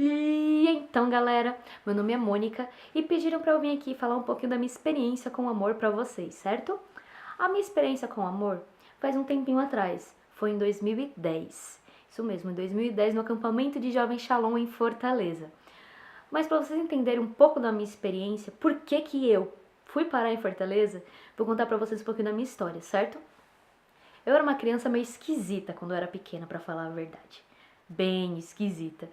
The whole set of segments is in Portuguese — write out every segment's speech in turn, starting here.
E então, galera, meu nome é Mônica e pediram pra eu vir aqui falar um pouquinho da minha experiência com o amor pra vocês, certo? A minha experiência com o amor faz um tempinho atrás, foi em 2010. Isso mesmo, em 2010 no acampamento de Jovem Shalom em Fortaleza. Mas pra vocês entenderem um pouco da minha experiência, por que que eu fui parar em Fortaleza, vou contar pra vocês um pouquinho da minha história, certo? Eu era uma criança meio esquisita quando eu era pequena, pra falar a verdade. Bem esquisita.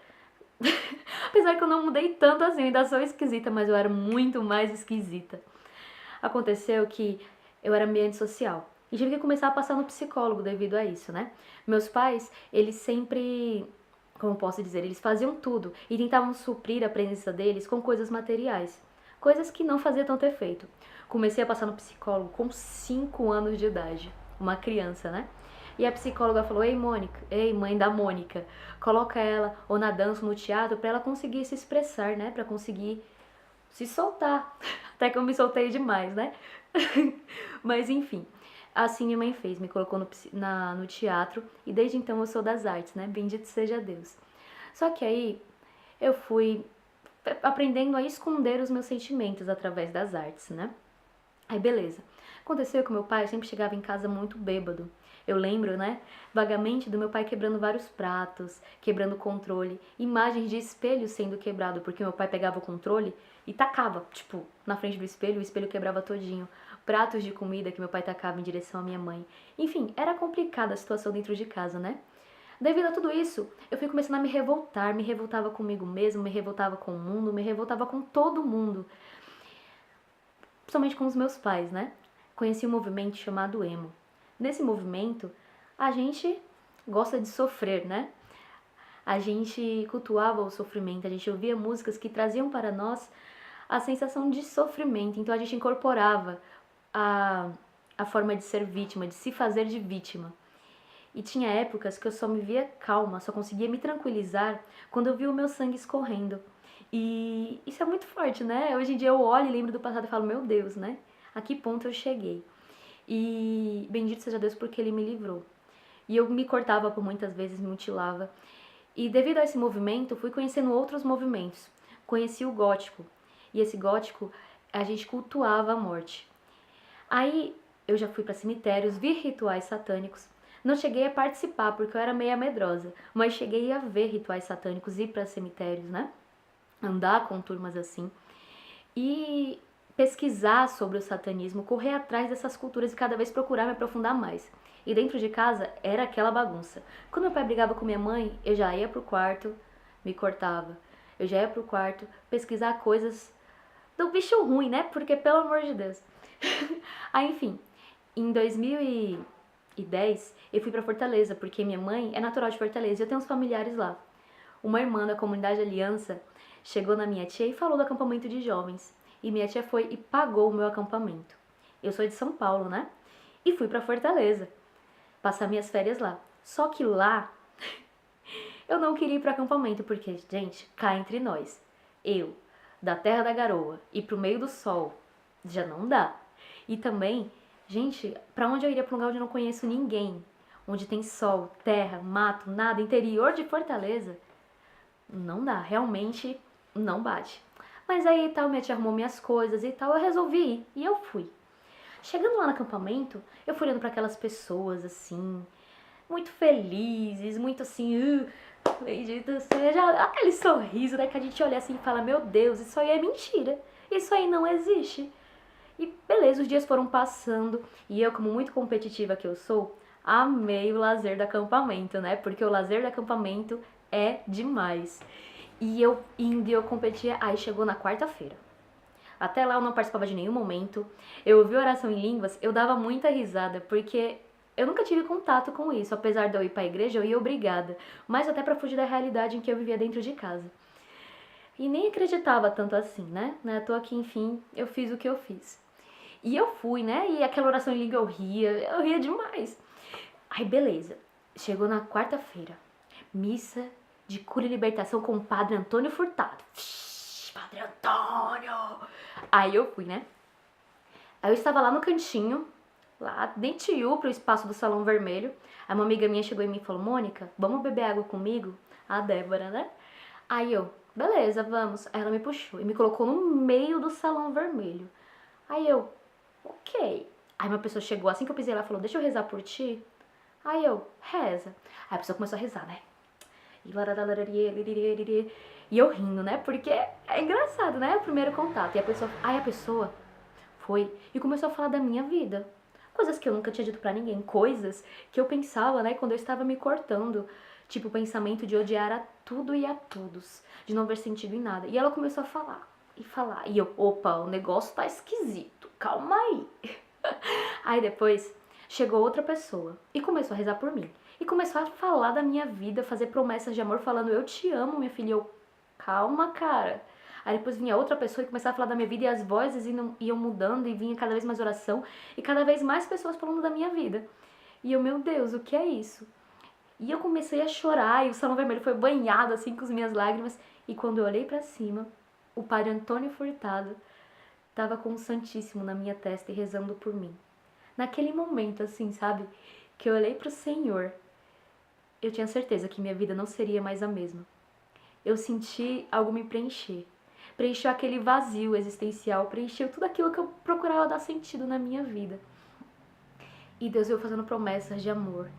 Apesar que eu não mudei tanto assim, eu ainda sou esquisita, mas eu era muito mais esquisita. Aconteceu que eu era meio antissocial e tive que começar a passar no psicólogo devido a isso, né? Meus pais, eles sempre, como posso dizer, eles faziam tudo e tentavam suprir a presença deles com coisas materiais, coisas que não faziam tanto efeito. Comecei a passar no psicólogo com 5 anos de idade, uma criança, né? E a psicóloga falou: ei, Mônica, ei, mãe da Mônica, coloca ela ou na dança ou no teatro pra ela conseguir se expressar, né? Pra conseguir se soltar. Até que eu me soltei demais, né? Mas enfim, assim minha mãe fez, me colocou no teatro e desde então eu sou das artes, né? Bendito seja Deus. Só que aí eu fui aprendendo a esconder os meus sentimentos através das artes, né? Aí beleza. Aconteceu que meu pai sempre chegava em casa muito bêbado. Eu lembro, né, vagamente do meu pai quebrando vários pratos, quebrando o controle, imagens de espelho sendo quebrado, porque meu pai pegava o controle e tacava, tipo, na frente do espelho, o espelho quebrava todinho. Pratos de comida que meu pai tacava em direção à minha mãe. Enfim, era complicada a situação dentro de casa, né? Devido a tudo isso, eu fui começando a me revoltar, me revoltava comigo mesmo, me revoltava com o mundo, me revoltava com todo mundo. Principalmente com os meus pais, né? Conheci um movimento chamado emo. Nesse movimento, a gente gosta de sofrer, né? A gente cultuava o sofrimento, a gente ouvia músicas que traziam para nós a sensação de sofrimento. Então a gente incorporava a forma de ser vítima, de se fazer de vítima. E tinha épocas que eu só me via calma, só conseguia me tranquilizar quando eu via o meu sangue escorrendo. E isso é muito forte, né? Hoje em dia eu olho e lembro do passado e falo, meu Deus, né? A que ponto eu cheguei? E bendito seja Deus porque Ele me livrou. E eu me cortava por muitas vezes, me mutilava. E devido a esse movimento, fui conhecendo outros movimentos. Conheci o gótico. E esse gótico, a gente cultuava a morte. Aí eu já fui para cemitérios, vi rituais satânicos. Não cheguei a participar porque eu era meio medrosa, mas cheguei a ver rituais satânicos, ir para cemitérios, né? Andar com turmas assim. E pesquisar sobre o satanismo, correr atrás dessas culturas e cada vez procurar me aprofundar mais. E dentro de casa era aquela bagunça. Quando meu pai brigava com minha mãe, eu já ia pro quarto, me cortava. Eu já ia pro quarto pesquisar coisas do bicho ruim, né? Porque pelo amor de Deus. Aí, enfim, em 2010 eu fui pra Fortaleza, porque minha mãe é natural de Fortaleza e eu tenho uns familiares lá. Uma irmã da comunidade Aliança chegou na minha tia e falou do acampamento de jovens. E minha tia foi e pagou o meu acampamento. Eu sou de São Paulo, né? E fui pra Fortaleza passar minhas férias lá. Só que lá eu não queria ir pro acampamento, porque, gente, cá entre nós, eu, da Terra da Garoa, e pro meio do sol, já não dá. E também, gente, pra onde eu iria pra um lugar onde eu não conheço ninguém? Onde tem sol, terra, mato, nada, interior de Fortaleza? Não dá, realmente não bate. Mas aí tal, minha tia arrumou minhas coisas e tal, eu resolvi ir. E eu fui. Chegando lá no acampamento, eu fui olhando para aquelas pessoas assim, muito felizes, muito assim, bendito seja, aquele sorriso, né, que a gente olha assim e fala, meu Deus, isso aí é mentira, isso aí não existe. E beleza, os dias foram passando e eu, como muito competitiva que eu sou, amei o lazer do acampamento, né, porque o lazer do acampamento é demais. E eu indo e eu competia, aí chegou na quarta-feira. Até lá eu não participava de nenhum momento. Eu ouvi oração em línguas, eu dava muita risada, porque eu nunca tive contato com isso. Apesar de eu ir pra igreja, eu ia obrigada. Mas até pra fugir da realidade em que eu vivia dentro de casa. E nem acreditava tanto assim, né? Não é à toa que, enfim, eu fiz o que eu fiz. E eu fui, né? E aquela oração em língua eu ria demais. Aí beleza, chegou na quarta-feira. Missa de cura e libertação com o padre Antônio Furtado. Padre Antônio! Aí eu fui, né? Aí eu estava lá no cantinho, lá dentro pro espaço do Salão Vermelho. Aí uma amiga minha chegou em mim e falou, Mônica, vamos beber água comigo? A Débora, né? Aí eu, beleza, vamos. Aí ela me puxou e me colocou no meio do salão vermelho. Aí eu, ok. Aí uma pessoa chegou, assim que eu pisei lá, falou, deixa eu rezar por ti. Aí eu, reza. Aí a pessoa começou a rezar, né? E eu rindo, né? Porque é engraçado, né? O primeiro contato. E aí a pessoa foi e começou a falar da minha vida. Coisas que eu nunca tinha dito pra ninguém. Coisas que eu pensava, né? Quando eu estava me cortando. Tipo, o pensamento de odiar a tudo e a todos. De não ver sentido em nada. E ela começou a falar. E falar. E eu, opa, o negócio tá esquisito. Calma aí. Aí depois chegou outra pessoa e começou a rezar por mim. E começou a falar da minha vida, fazer promessas de amor, falando, eu te amo, minha filha. E eu, calma, cara. Aí depois vinha outra pessoa e começava a falar da minha vida e as vozes iam mudando e vinha cada vez mais oração e cada vez mais pessoas falando da minha vida. E eu, meu Deus, o que é isso? E eu comecei a chorar e o salão vermelho foi banhado assim com as minhas lágrimas. E quando eu olhei pra cima, o padre Antônio Furtado tava com o Santíssimo na minha testa e rezando por mim. Naquele momento, assim, sabe? Que eu olhei pro Senhor, eu tinha certeza que minha vida não seria mais a mesma. Eu senti algo me preencher. Preencheu aquele vazio existencial, preencheu tudo aquilo que eu procurava dar sentido na minha vida. E Deus veio fazendo promessas de amor.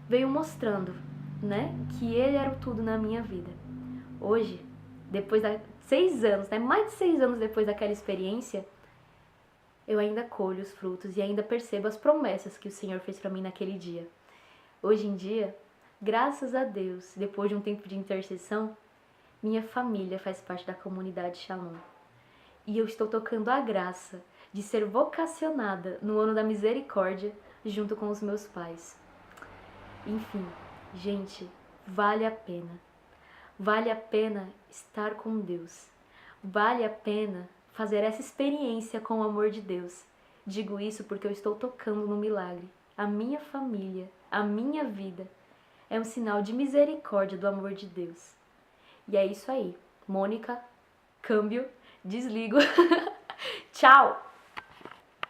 Veio mostrando, né, que Ele era o tudo na minha vida. Hoje, depois de 6 anos, né, mais de 6 anos depois daquela experiência, eu ainda colho os frutos e ainda percebo as promessas que o Senhor fez para mim naquele dia. Hoje em dia, graças a Deus, depois de um tempo de intercessão, minha família faz parte da comunidade Shalom. E eu estou tocando a graça de ser vocacionada no ano da misericórdia junto com os meus pais. Enfim, gente, vale a pena. Vale a pena estar com Deus. Vale a pena fazer essa experiência com o amor de Deus. Digo isso porque eu estou tocando no milagre. A minha família, a minha vida é um sinal de misericórdia do amor de Deus. E é isso aí. Mônica, câmbio, desligo. Tchau!